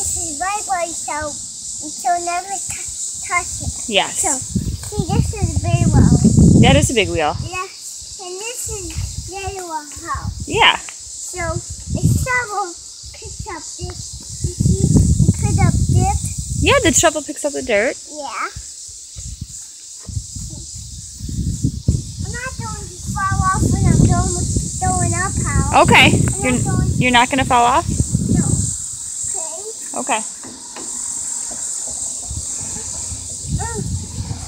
this is rubber, so never touch it. Yes. So, see, this is a big wheel. That is a big wheel. Yeah, and this is the other one. How? Yeah. So, the shovel picks up this. You see, it picks up this. Yeah, the shovel picks up the dirt. Yeah. I'm not going to fall off when I'm going up, how? Okay. You're not going to fall off? No. Okay. Okay.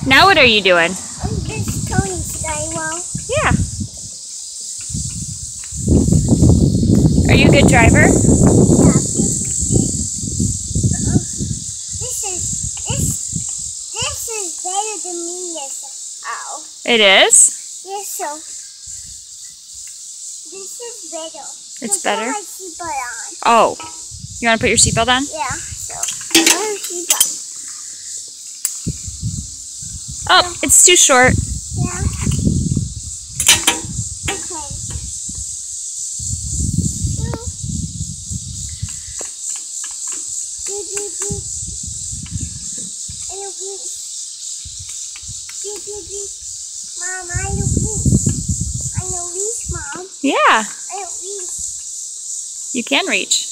Now what are you doing? I'm just Tony Skywell. Yeah. Are you a good driver? Yeah. This is better than me, yes. Ow. It is? Yes, so this is better. It's So better? put my seatbelt on. Oh. You want to put your seatbelt on? Yeah. So put my seatbelt. Oh, it's too short. Yeah. Okay. Beep, beep, beep. Beep, beep, beep. Mom, I know reach, Mom. Yeah. I know reach. You can reach.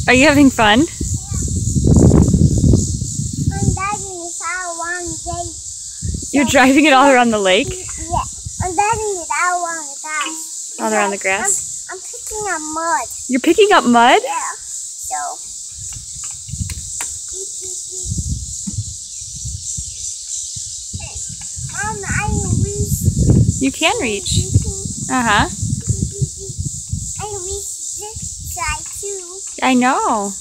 Are you having fun? I'm driving it out one day. You're driving it all around the lake? Yeah, I'm driving it out on the grass. All around the grass? I'm picking up mud. You're picking up mud? Yeah. So. Beep, beep, beep. Hey, Mom, I reach. You can reach. I Uh-huh. reach this side too. I know.